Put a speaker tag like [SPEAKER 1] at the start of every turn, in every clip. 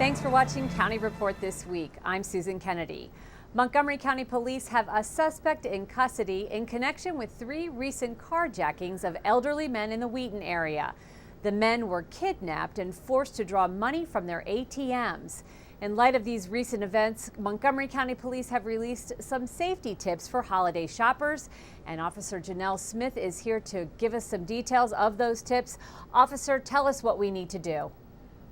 [SPEAKER 1] Thanks for watching County Report this week. I'm Susan Kennedy. Montgomery County Police have a suspect in custody in connection with 3 recent carjackings of elderly men in the Wheaton area. The men were kidnapped and forced to draw money from their ATMs. In light of these recent events, Montgomery County Police have released some safety tips for holiday shoppers, and Officer Janelle Smith is here to give us some details of those tips. Officer, tell us what we need to do.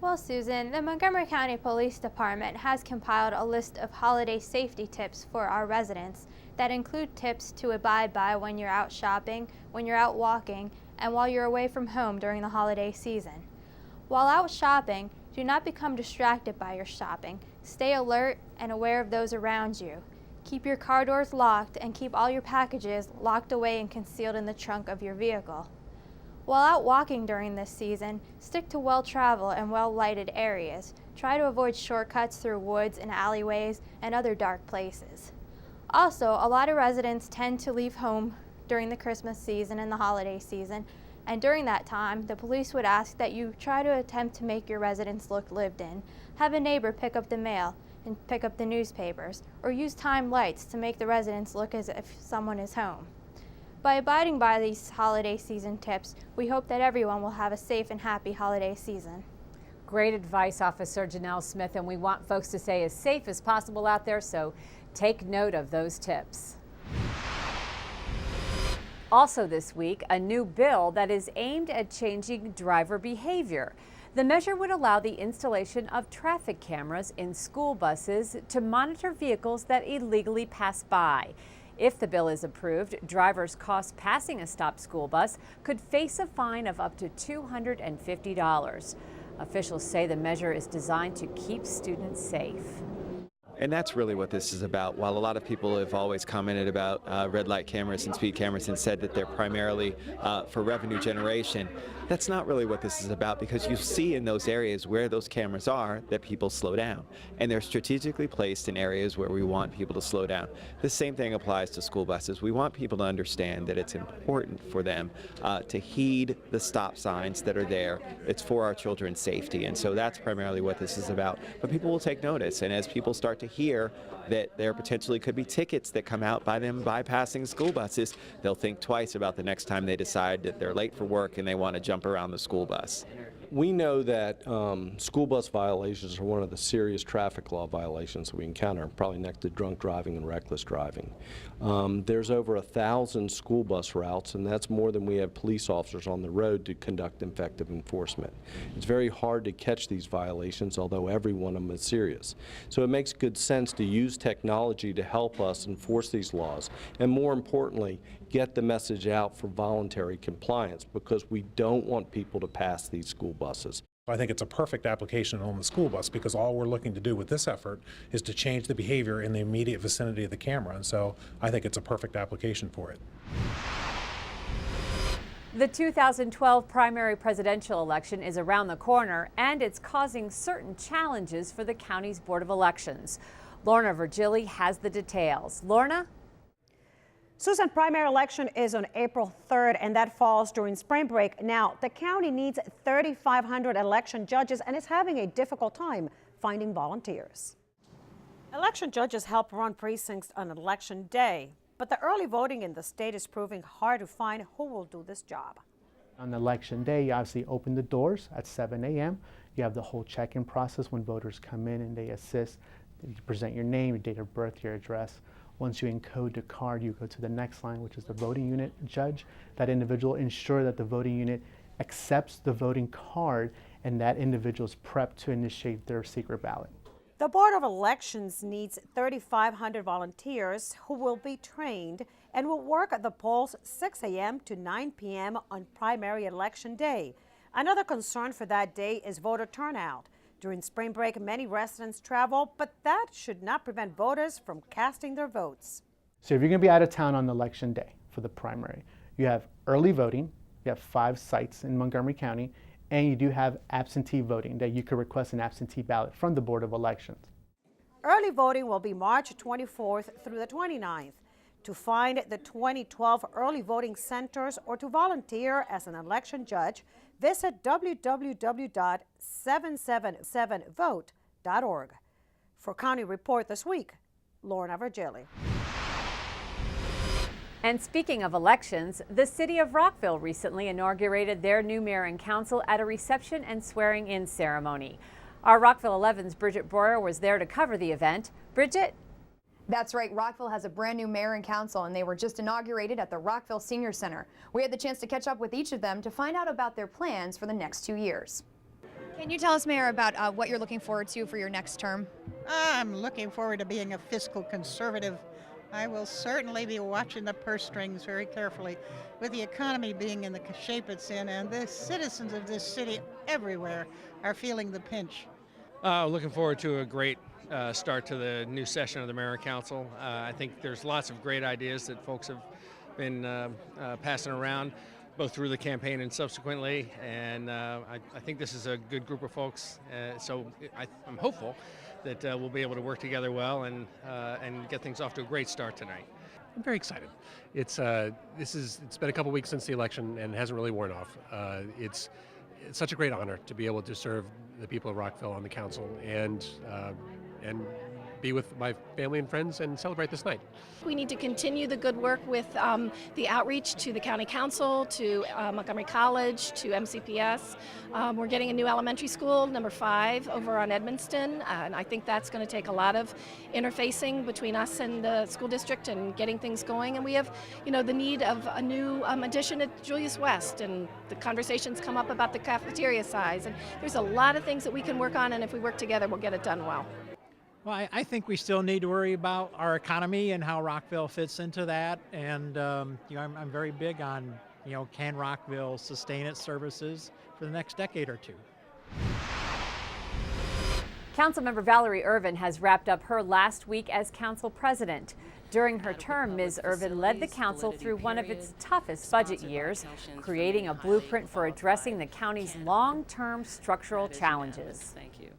[SPEAKER 2] Well, Susan, the Montgomery County Police Department has compiled a list of holiday safety tips for our residents that include tips to abide by when you're out shopping, when you're out walking, and while you're away from home during the holiday season. While out shopping, do not become distracted by your shopping. Stay alert and aware of those around you. Keep your car doors locked and keep all your packages locked away and concealed in the trunk of your vehicle. While out walking during this season, stick to well-traveled and well-lighted areas. Try to avoid shortcuts through woods and alleyways and other dark places. Also, a lot of residents tend to leave home during the Christmas season and the holiday season, and during that time, the police would ask that you try to attempt to make your residence look lived in. Have a neighbor pick up the mail and pick up the newspapers, or use timed lights to make the residence look as if someone is home. By abiding by these holiday season tips, we hope that everyone will have a safe and happy holiday season.
[SPEAKER 1] Great advice, Officer Janelle Smith, and we want folks to stay as safe as possible out there, so take note of those tips. Also this week, a new bill that is aimed at changing driver behavior. The measure would allow the installation of traffic cameras in school buses to monitor vehicles that illegally pass by. If the bill is approved, drivers caught passing a stopped school bus could face a fine of up to $250. Officials say the measure is designed to keep students safe.
[SPEAKER 3] And that's really what this is about. While a lot of people have always commented about red light cameras and speed cameras and said that they're primarily for revenue generation, that's not really what this is about, because you see in those areas where those cameras are that people slow down. And they're strategically placed in areas where we want people to slow down. The same thing applies to school buses. We want people to understand that it's important for them to heed the stop signs that are there. It's for our children's safety. And so that's primarily what this is about. But people will take notice. And as people start to hear that there potentially could be tickets that come out by them bypassing school buses, they'll think twice about the next time they decide that they're late for work and they want to jump around the school bus.
[SPEAKER 4] We know that school bus violations are one of the serious traffic law violations we encounter, probably next to drunk driving and reckless driving. There's over 1,000 school bus routes, and that's more than we have police officers on the road to conduct effective enforcement. It's very hard to catch these violations, although every one of them is serious. So it makes good sense to use technology to help us enforce these laws, and more importantly, get the message out for voluntary compliance, because we don't want people to pass these school buses.
[SPEAKER 5] I think it's a perfect application on the school bus, because all we're looking to do with this effort is to change the behavior in the immediate vicinity of the camera, and so I think it's a perfect application for it.
[SPEAKER 1] The 2012 primary presidential election is around the corner, and it's causing certain challenges for the county's Board of Elections. Lorna Virgili has the details. Lorna?
[SPEAKER 6] Susan, primary election is on April 3rd, and that falls during spring break. Now, the county needs 3,500 election judges and is having a difficult time finding volunteers.
[SPEAKER 7] Election judges help run precincts on election day, but the early voting in the state is proving hard to find who will do this job.
[SPEAKER 8] On election day, you obviously open the doors at 7 a.m. You have the whole check-in process when voters come in and they assist. You present your name, your date of birth, your address. Once you encode the card, you go to the next line, which is the voting unit judge. That individual ensures that the voting unit accepts the voting card, and that individual is prepped to initiate their secret ballot.
[SPEAKER 7] The Board of Elections needs 3,500 volunteers who will be trained and will work at the polls 6 a.m. to 9 p.m. on primary election day. Another concern for that day is voter turnout. During spring break, many residents travel, but that should not prevent voters from casting their votes.
[SPEAKER 8] So if you're going to be out of town on election day for the primary, you have early voting, you have 5 sites in Montgomery County, and you do have absentee voting that you could request an absentee ballot from the Board of Elections.
[SPEAKER 7] Early voting will be March 24th through the 29th. To find the 2012 early voting centers or to volunteer as an election judge, visit www.777vote.com. carjacking.org. For County Report this week, Lorna Virgili.
[SPEAKER 1] And speaking of elections, the city of Rockville recently inaugurated their new mayor and council at a reception and swearing-in ceremony. Our Rockville 11's Bridget Breuer was there to cover the event. Bridget?
[SPEAKER 9] That's right, Rockville has a brand new mayor and council, and they were just inaugurated at the Rockville Senior Center. We had the chance to catch up with each of them to find out about their plans for the next 2 years. Can you tell us, Mayor, about what you're looking forward to for your next term?
[SPEAKER 10] I'm looking forward to being a fiscal conservative. I will certainly be watching the purse strings very carefully. With the economy being in the shape it's in, and the citizens of this city everywhere are feeling the pinch.
[SPEAKER 11] Looking forward to a great start to the new session of the Mayor and Council. I think there's lots of great ideas that folks have been passing around, both through the campaign and subsequently, and I think this is a good group of folks, so I'm hopeful that we'll be able to work together well and get things off to a great start tonight.
[SPEAKER 12] I'm very excited. It's been a couple weeks since the election and it hasn't really worn off. It's such a great honor to be able to serve the people of Rockville on the council and be with my family and friends and celebrate this night.
[SPEAKER 13] We need to continue the good work with the outreach to the county council, to Montgomery College, to MCPS. We're getting a new elementary school, number 5, over on Edmonston, and I think that's going to take a lot of interfacing between us and the school district and getting things going. And we have, the need of a new addition at Julius West, and the conversations come up about the cafeteria size. And there's a lot of things that we can work on, and if we work together, we'll get it done well.
[SPEAKER 14] Well, I think we still need to worry about our economy and how Rockville fits into that. And, I'm very big on, can Rockville sustain its services for the next decade or two?
[SPEAKER 1] Councilmember Valerie Irvin has wrapped up her last week as council president. During her term, Ms. Irvin led the council through one of its toughest budget years, creating a blueprint for addressing the county's long-term structural challenges.
[SPEAKER 15] Thank you.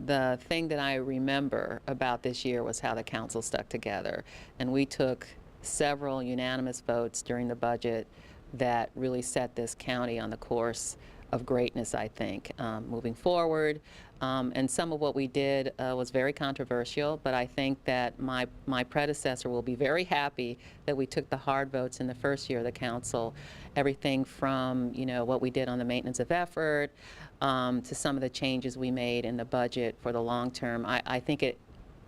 [SPEAKER 15] The thing that I remember about this year was how the council stuck together, and we took several unanimous votes during the budget that really set this county on the course of greatness, I think, moving forward. And some of what we did was very controversial, but I think that my predecessor will be very happy that we took the hard votes in the first year of the council. Everything from, what we did on the maintenance of effort, to some of the changes we made in the budget for the long term. I think it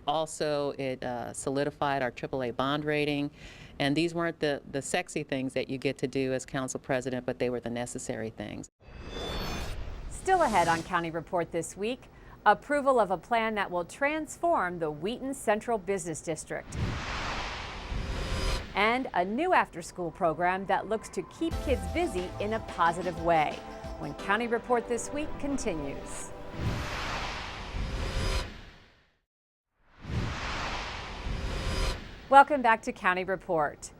[SPEAKER 15] solidified our AAA bond rating. And these weren't the sexy things that you get to do as council president, but they were the necessary things.
[SPEAKER 1] Still ahead on County Report this week, approval of a plan that will transform the Wheaton Central Business District. And a new after-school program that looks to keep kids busy in a positive way. When County Report this week continues. Welcome back to County Report.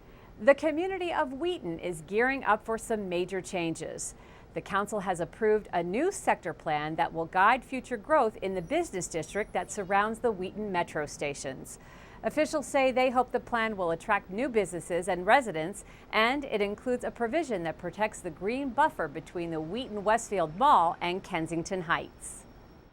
[SPEAKER 1] The community of Wheaton is gearing up for some major changes. The council has approved a new sector plan that will guide future growth in the business district that surrounds the Wheaton metro stations. Officials say they hope the plan will attract new businesses and residents, and it includes a provision that protects the green buffer between the Wheaton Westfield Mall and Kensington Heights.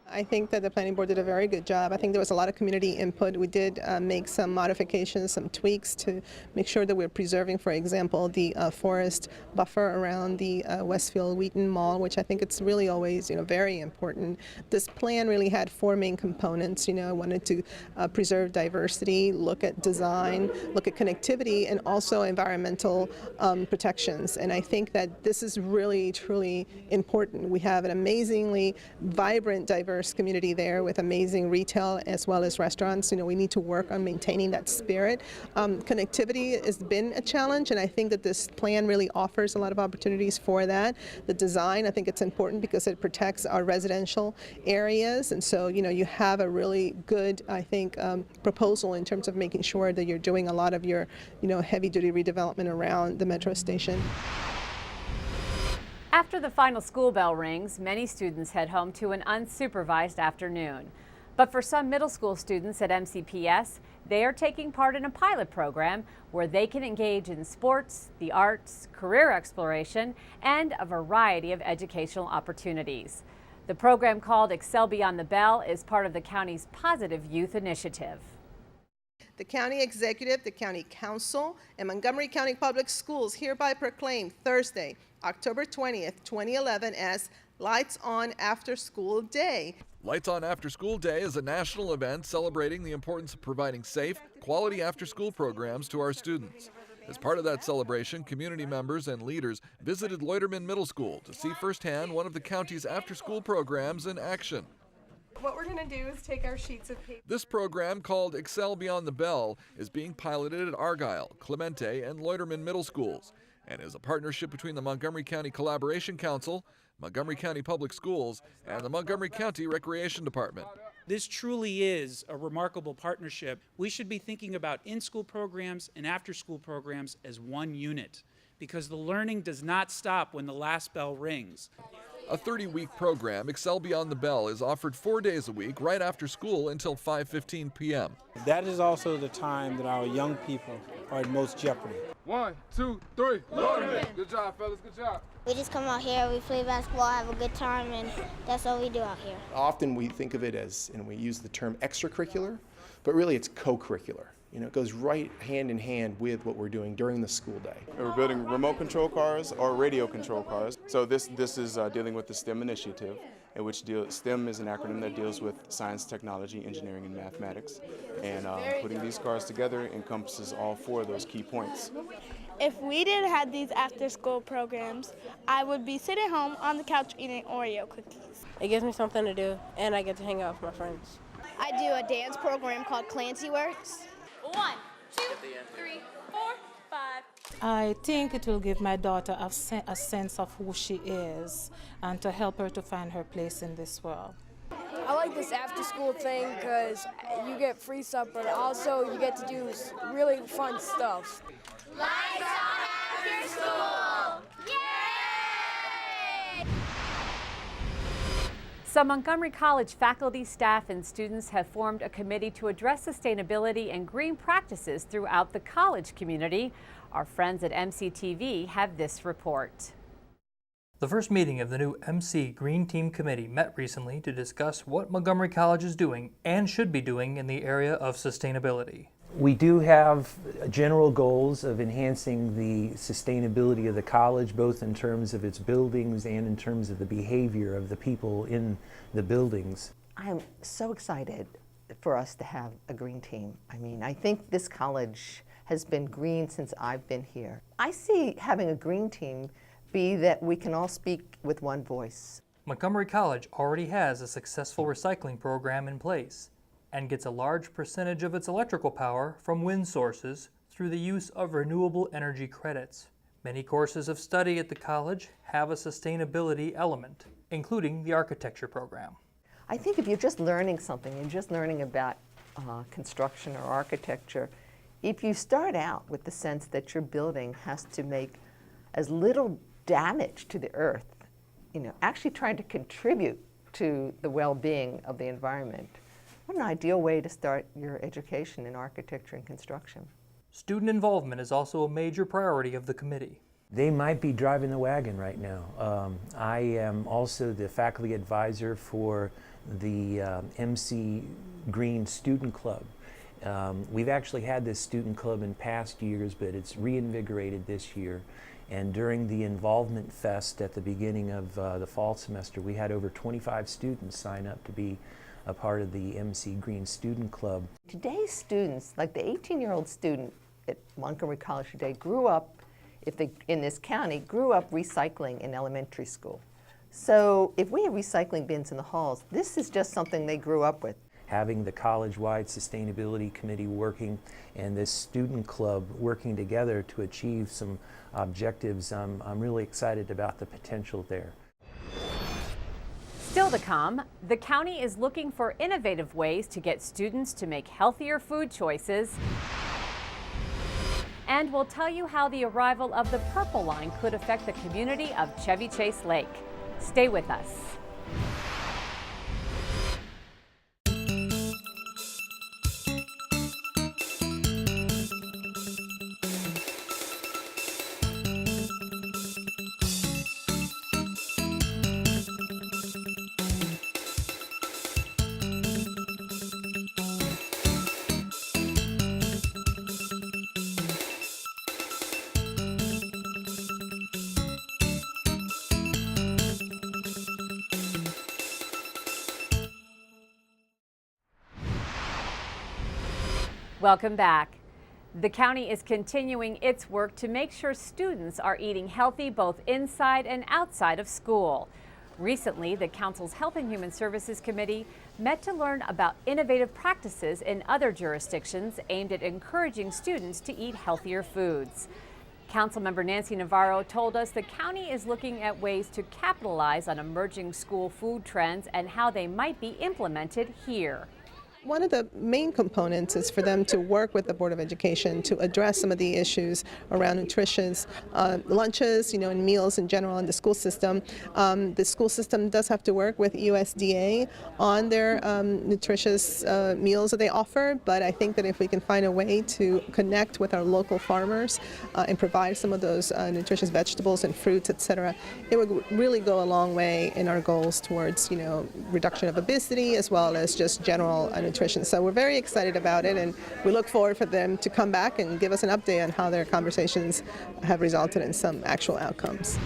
[SPEAKER 16] I think that the planning board did a very good job. I think there was a lot of community input. We did make some modifications, some tweaks to make sure that we're preserving, for example, the forest buffer around the Westfield Wheaton Mall, which I think it's really always, very important. This plan really had 4 main components. I wanted to preserve diversity, look at design, look at connectivity, and also environmental protections. And I think that this is really, truly important. We have an amazingly vibrant, diverse community there with amazing retail as well as restaurants. We need to work on maintaining that spirit. Connectivity has been a challenge, and I think that this plan really offers a lot of opportunities for that. The design, I think it's important because it protects our residential areas, and so you have a really good, I think, proposal in terms of making sure that you're doing a lot of your heavy-duty redevelopment around the metro station.
[SPEAKER 1] After the final school bell rings, many students head home to an unsupervised afternoon. But for some middle school students at MCPS, they are taking part in a pilot program where they can engage in sports, the arts, career exploration, and a variety of educational opportunities. The program, called Excel Beyond the Bell, is part of the county's Positive Youth Initiative.
[SPEAKER 16] The county executive, the county council, and Montgomery County Public Schools hereby proclaim Thursday, October 20th, 2011 as Lights On After School Day.
[SPEAKER 17] Lights On After School Day is a national event celebrating the importance of providing safe, quality after-school programs to our students. As part of that celebration, community members and leaders visited Loiterman Middle School to see firsthand one of the county's after-school programs in action.
[SPEAKER 18] What we're going to do is take our sheets of paper.
[SPEAKER 17] This program, called Excel Beyond the Bell, is being piloted at Argyle, Clemente, and Loiterman Middle Schools, and is a partnership between the Montgomery County Collaboration Council, Montgomery County Public Schools, and the Montgomery County Recreation Department.
[SPEAKER 19] This truly is a remarkable partnership. We should be thinking about in-school programs and after-school programs as one unit, because the learning does not stop when the last bell rings.
[SPEAKER 17] A 30-week program, Excel Beyond the Bell, is offered 4 days a week right after school until 5:15 p.m.
[SPEAKER 20] That is also the time that our young people are in most jeopardy.
[SPEAKER 21] 1, 2, 3, Loiterman! Good job, fellas, good job.
[SPEAKER 22] We just come out here, we play basketball, have a good time, and that's all we do out here.
[SPEAKER 23] Often we think of it as, and we use the term extracurricular, but really it's co-curricular. You know, it goes right hand in hand with what we're doing during the school day.
[SPEAKER 24] We're building remote control cars or radio control cars. So this is dealing with the STEM initiative, in which STEM is an acronym that deals with science, technology, engineering, and mathematics. And putting these cars together encompasses all 4 of those key points.
[SPEAKER 25] If we didn't have these after-school programs, I would be sitting home on the couch eating Oreo cookies.
[SPEAKER 26] It gives me something to do, and I get to hang out with my friends.
[SPEAKER 27] I do a dance program called Clancy Works.
[SPEAKER 28] 1, 2, 3, 4, 5.
[SPEAKER 29] I think it will give my daughter a sense of who she is and to help her to find her place in this world.
[SPEAKER 30] I like this after-school thing because you get free stuff, but also you get to do really fun stuff.
[SPEAKER 28] Lights on after school! Yay!
[SPEAKER 1] Some Montgomery College faculty, staff, and students have formed a committee to address sustainability and green practices throughout the college community. Our friends at MCTV have this report.
[SPEAKER 31] The first meeting of the new MC Green Team Committee met recently to discuss what Montgomery College is doing and should be doing in the area of sustainability.
[SPEAKER 32] We do have general goals of enhancing the sustainability of the college, both in terms of its buildings and in terms of the behavior of the people in the buildings.
[SPEAKER 33] I am so excited for us to have a green team. I mean, I think this college has been green since I've been here. I see having a green team be that we can all speak with one voice.
[SPEAKER 31] Montgomery College already has a successful recycling program in place and gets a large percentage of its electrical power from wind sources through the use of renewable energy credits. Many courses of study at the college have a sustainability element, including the architecture program.
[SPEAKER 33] I think if you're just learning something, you're just learning about construction or architecture, if you start out with the sense that your building has to make as little damage to the earth, you know, actually trying to contribute to the well-being of the environment, what an ideal way to start your education in architecture and construction.
[SPEAKER 31] Student involvement is also a major priority of the committee.
[SPEAKER 32] They might be driving the wagon right now. I am also the faculty advisor for the MC Green Student Club. We've actually had this student club in past years, but it's reinvigorated this year. And during the Involvement Fest at the beginning of the fall semester, we had over 25 students sign up to be a part of the MC Green Student Club.
[SPEAKER 33] Today's students, like the 18-year-old student at Montgomery College today, grew up, in this county, grew up recycling in elementary school. So if we have recycling bins in the halls, this is just something they grew up with.
[SPEAKER 32] Having the college-wide sustainability committee working and this student club working together to achieve some objectives, I'm really excited about the potential there.
[SPEAKER 1] Still to come, the county is looking for innovative ways to get students to make healthier food choices. And we'll tell you how the arrival of the Purple Line could affect the community of Chevy Chase Lake. Stay with us. Welcome back. The county is continuing its work to make sure students are eating healthy both inside and outside of school. Recently, the council's Health and Human Services Committee met to learn about innovative practices in other jurisdictions aimed at encouraging students to eat healthier foods. Councilmember Nancy Navarro told us the county is looking at ways to capitalize on emerging school food trends and how they might be implemented here.
[SPEAKER 16] One of the main components is for them to work with the Board of Education to address some of the issues around nutritious lunches, and meals in general in the school system. The school system does have to work with USDA on their nutritious meals that they offer, but I think that if we can find a way to connect with our local farmers and provide some of those nutritious vegetables and fruits, etc., it would really go a long way in our goals towards, reduction of obesity as well as just general nutrition. So we're very excited about it, and we look forward for them to come back and give us an update on how their conversations have resulted in some actual outcomes.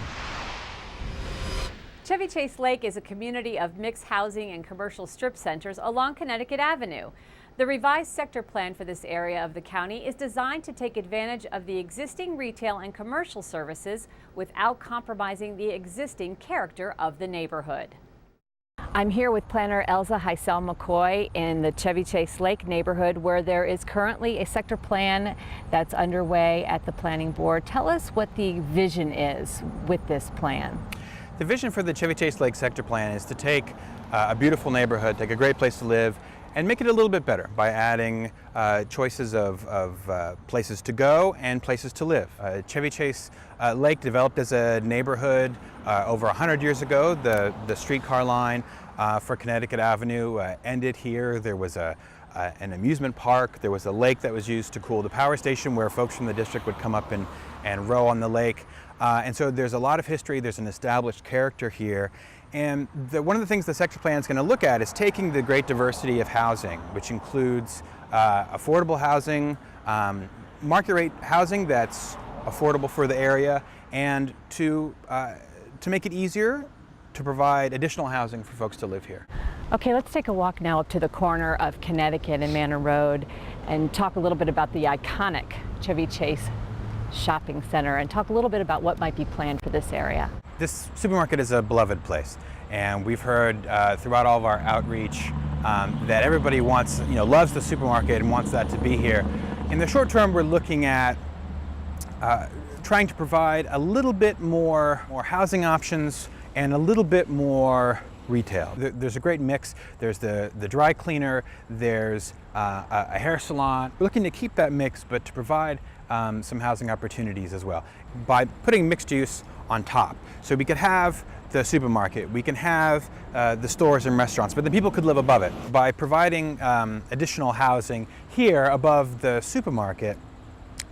[SPEAKER 1] Chevy Chase Lake is a community of mixed housing and commercial strip centers along Connecticut Avenue. The revised sector plan for this area of the county is designed to take advantage of the existing retail and commercial services without compromising the existing character of the neighborhood. I'm here with planner Elza Heisel McCoy in the Chevy Chase Lake neighborhood, where there is currently a sector plan that's underway at the planning board. Tell us what the vision is with this plan.
[SPEAKER 2] The vision for the Chevy Chase Lake sector plan is to take a beautiful neighborhood, take a great place to live, and make it a little bit better by adding choices of places to go and places to live. Chevy Chase Lake developed as a neighborhood over 100 years ago. The streetcar line for Connecticut Avenue ended here. There was an amusement park. There was a lake that was used to cool the power station where folks from the district would come up and row on the lake. And so there's a lot of history. There's an established character here. And one of the things the sector plan is going to look at is taking the great diversity of housing, which includes affordable housing, market rate housing that's affordable for the area, and to make it easier to provide additional housing for folks to live here.
[SPEAKER 1] Okay, let's take a walk now up to the corner of Connecticut and Manor Road and talk a little bit about the iconic Chevy Chase Shopping Center and talk a little bit about what might be planned for this area.
[SPEAKER 2] This supermarket is a beloved place, and we've heard throughout all of our outreach that everybody wants, loves the supermarket and wants that to be here. In the short term, we're looking at trying to provide a little bit more housing options and a little bit more retail. There's a great mix. There's the dry cleaner, there's a hair salon. We're looking to keep that mix, but to provide some housing opportunities as well by putting mixed use on top. So we could have the supermarket, we can have the stores and restaurants, but then people could live above it. By providing additional housing here above the supermarket,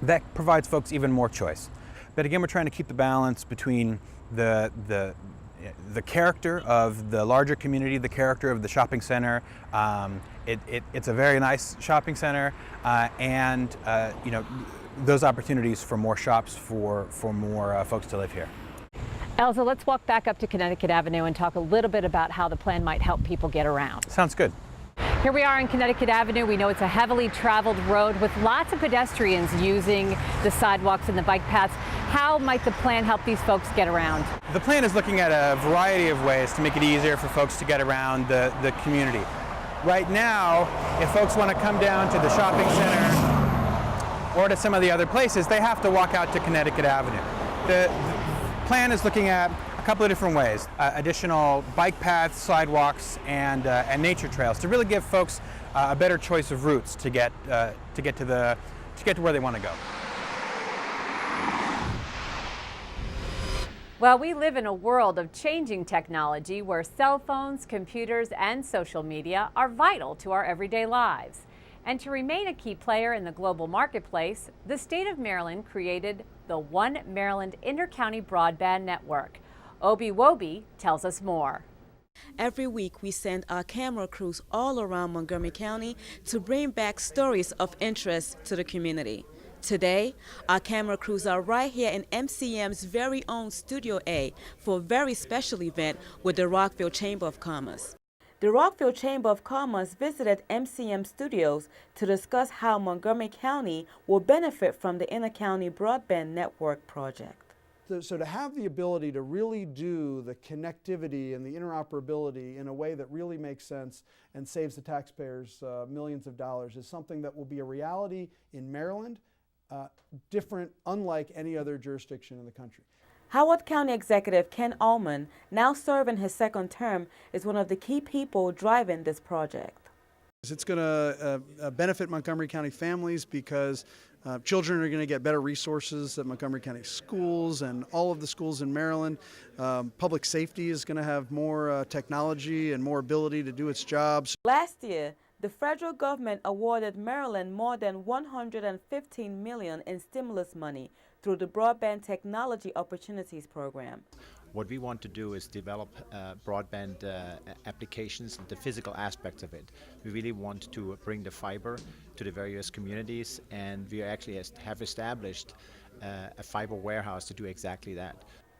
[SPEAKER 2] that provides folks even more choice. But again, we're trying to keep the balance between the character of the larger community, the character of the shopping center. It's a very nice shopping center, and those opportunities for more shops for more folks to live here.
[SPEAKER 1] Elza, let's walk back up to Connecticut Avenue and talk a little bit about how the plan might help people get around.
[SPEAKER 2] Sounds good.
[SPEAKER 1] Here we are in Connecticut Avenue. We know it's a heavily traveled road with lots of pedestrians using the sidewalks and the bike paths. How might the plan help these folks get around?
[SPEAKER 2] The plan is looking at a variety of ways to make it easier for folks to get around the community. Right now, if folks want to come down to the shopping center or to some of the other places, they have to walk out to Connecticut Avenue. The plan is looking at a couple of different ways: additional bike paths, sidewalks, and nature trails to really give folks a better choice of routes to get to where they want to go.
[SPEAKER 1] Well, we live in a world of changing technology where cell phones, computers, and social media are vital to our everyday lives. And to remain a key player in the global marketplace, the state of Maryland created the One Maryland Intercounty Broadband Network. Obi Wobi tells us more.
[SPEAKER 3] Every week, we send our camera crews all around Montgomery County to bring back stories of interest to the community. Today, our camera crews are right here in MCM's very own Studio A for a very special event with the Rockville Chamber of Commerce. The Rockville Chamber of Commerce visited MCM Studios to discuss how Montgomery County will benefit from the Inter-County Broadband Network project.
[SPEAKER 4] So to have the ability to really do the connectivity and the interoperability in a way that really makes sense and saves the taxpayers millions of dollars is something that will be a reality in Maryland, different, unlike any other jurisdiction in the country.
[SPEAKER 3] Howard County Executive Ken Allman, now serving his second term, is one of the key people driving this project.
[SPEAKER 4] It's going to benefit Montgomery County families because children are going to get better resources at Montgomery County schools and all of the schools in Maryland. Public safety is going to have more technology and more ability to do its jobs.
[SPEAKER 3] Last year, the federal government awarded Maryland more than $115 million in stimulus money through the Broadband Technology Opportunities Program.
[SPEAKER 5] What we want to do is develop broadband applications and the physical aspects of it. We really want to bring the fiber to the various communities, and we actually have established a fiber warehouse to do exactly that.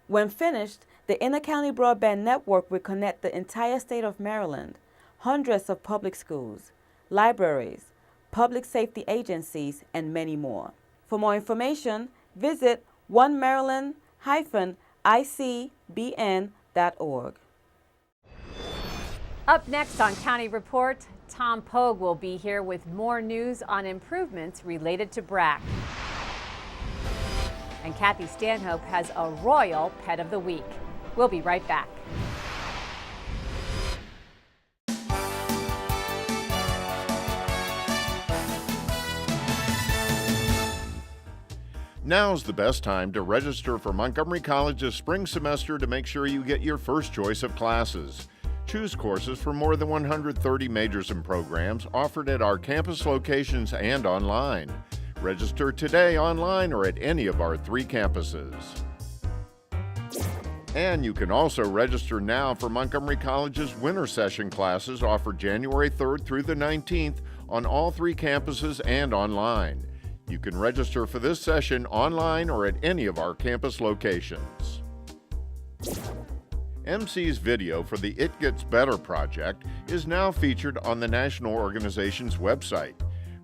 [SPEAKER 3] When finished, the Inter-County Broadband Network will connect the entire state of Maryland, hundreds of public schools, libraries, public safety agencies, and many more. For more information, visit onemaryland-icbn.org.
[SPEAKER 1] Up next on County Report, Tom Pogue will be here with more news on improvements related to BRAC. And Kathy Stanhope has a royal pet of the week. We'll be right back.
[SPEAKER 6] Now's the best time to register for Montgomery College's spring semester to make sure you get your first choice of classes. Choose courses from more than 130 majors and programs offered at our campus locations and online. Register today online or at any of our 3 campuses. And you can also register now for Montgomery College's winter session classes offered January 3rd through the 19th on all 3 campuses and online. You can register for this session online or at any of our campus locations. MC's video for the It Gets Better project is now featured on the national organization's website.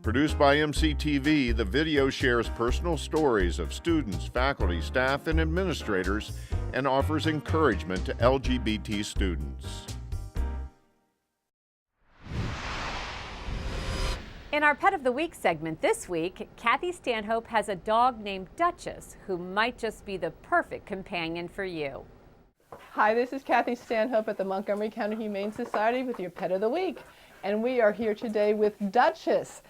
[SPEAKER 6] Produced by MCTV, the video shares personal stories of students, faculty, staff, and administrators and offers encouragement to LGBT students.
[SPEAKER 1] In our Pet of the Week segment this week, Kathy Stanhope has a dog named Duchess who might just be the perfect companion for you.
[SPEAKER 7] Hi, this is Kathy Stanhope at the Montgomery County Humane Society with your Pet of the Week. And we are here today with Duchess.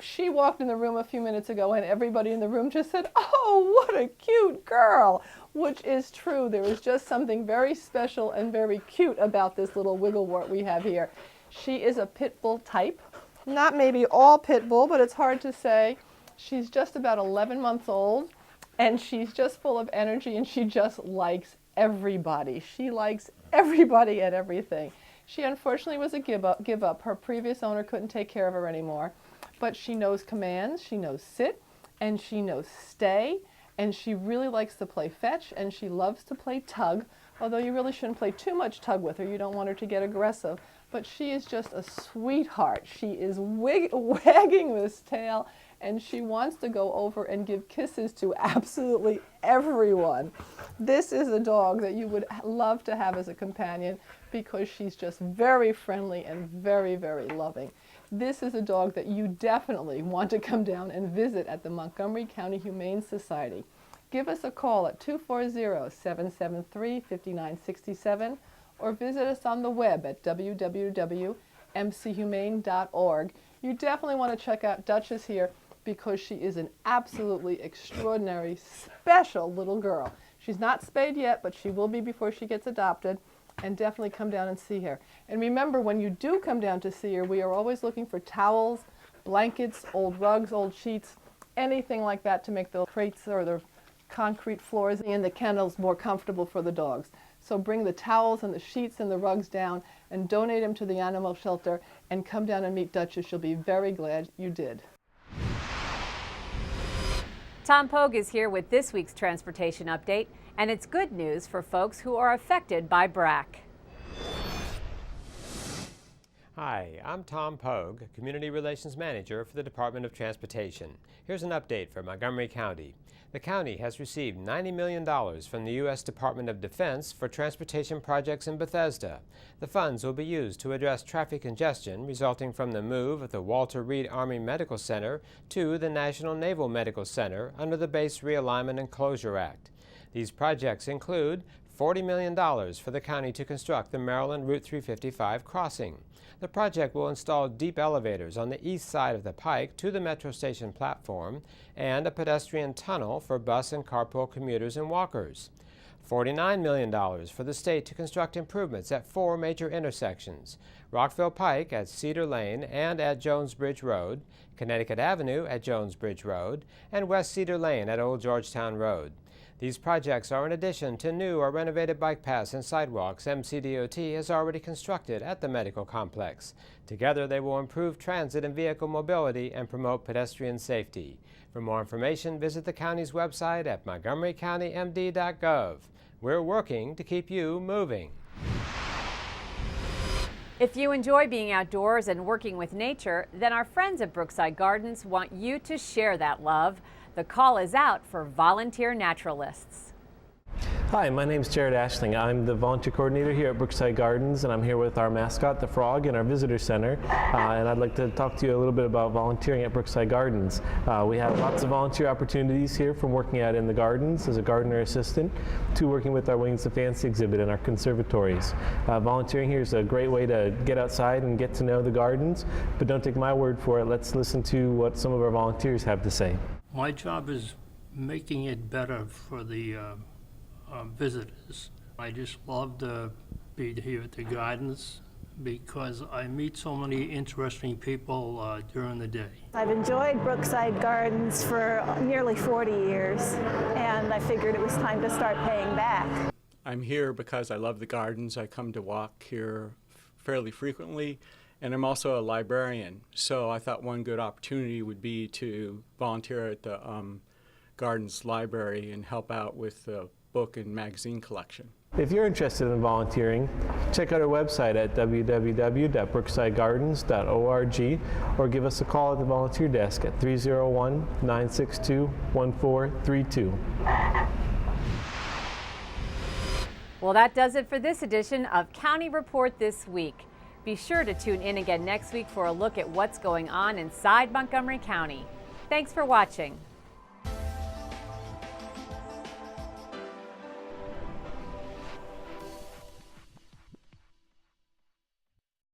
[SPEAKER 7] She walked in the room a few minutes ago and everybody in the room just said, "Oh, what a cute girl," which is true. There is just something very special and very cute about this little wigglewort we have here. She is a pit bull type. Not maybe all pit bull, but it's hard to say. She's just about 11 months old, and she's just full of energy, and she just likes everybody. She likes everybody and everything. She unfortunately was a give up. Her previous owner couldn't take care of her anymore, but she knows commands, she knows sit, and she knows stay, and she really likes to play fetch, and she loves to play tug, although you really shouldn't play too much tug with her. You don't want her to get aggressive. But she is just a sweetheart. She is wagging this tail, and she wants to go over and give kisses to absolutely everyone. This is a dog that you would love to have as a companion because she's just very friendly and very, very loving. This is a dog that you definitely want to come down and visit at the Montgomery County Humane Society. Give us a call at 240-773-5967 or visit us on the web at www.mchumane.org. You definitely want to check out Duchess here because she is an absolutely extraordinary, special little girl. She's not spayed yet, but she will be before she gets adopted, and definitely come down and see her. And remember, when you do come down to see her, we are always looking for towels, blankets, old rugs, old sheets, anything like that to make the crates or the concrete floors in the kennels more comfortable for the dogs. So bring the towels and the sheets and the rugs down and donate them to the animal shelter and come down and meet Duchess. You'll be very glad you did.
[SPEAKER 1] Tom Pogue is here with this week's transportation update, and it's good news for folks who are affected by BRAC.
[SPEAKER 8] Hi, I'm Tom Pogue, Community Relations Manager for the Department of Transportation. Here's an update for Montgomery County. The county has received $90 million from the U.S. Department of Defense for transportation projects in Bethesda. The funds will be used to address traffic congestion resulting from the move of the Walter Reed Army Medical Center to the National Naval Medical Center under the Base Realignment and Closure Act. These projects include $40 million for the county to construct the Maryland Route 355 crossing. The project will install deep elevators on the east side of the pike to the metro station platform and a pedestrian tunnel for bus and carpool commuters and walkers. $49 million for the state to construct improvements at 4 major intersections: Rockville Pike at Cedar Lane and at Jones Bridge Road, Connecticut Avenue at Jones Bridge Road, and West Cedar Lane at Old Georgetown Road. These projects are in addition to new or renovated bike paths and sidewalks MCDOT has already constructed at the medical complex. Together, they will improve transit and vehicle mobility and promote pedestrian safety. For more information, visit the county's website at montgomerycountymd.gov. We're working to keep you moving.
[SPEAKER 1] If you enjoy being outdoors and working with nature, then our friends at Brookside Gardens want you to share that love. The call is out for volunteer naturalists.
[SPEAKER 9] Hi, my name is Jared Ashling. I'm the volunteer coordinator here at Brookside Gardens, and I'm here with our mascot, the frog, in our visitor center. And I'd like to talk to you a little bit about volunteering at Brookside Gardens. We have lots of volunteer opportunities here, from working out in the gardens as a gardener assistant to working with our Wings of Fancy exhibit in our conservatories. Volunteering here is a great way to get outside and get to know the gardens, but don't take my word for it. Let's listen to what some of our volunteers have to say.
[SPEAKER 10] My job is making it better for the visitors. I just love to be here at the gardens because I meet so many interesting people during the day.
[SPEAKER 11] I've enjoyed Brookside Gardens for nearly 40 years, and I figured it was time to start paying back.
[SPEAKER 12] I'm here because I love the gardens. I come to walk here fairly frequently, and I'm also a librarian, so I thought one good opportunity would be to volunteer at the Gardens Library and help out with the book and magazine collection.
[SPEAKER 9] If you're interested in volunteering, check out our website at www.brooksidegardens.org or give us a call at the volunteer desk at 301-962-1432.
[SPEAKER 1] Well, that does it for this edition of County Report This Week. Be sure to tune in again next week for a look at what's going on inside Montgomery County. Thanks for watching.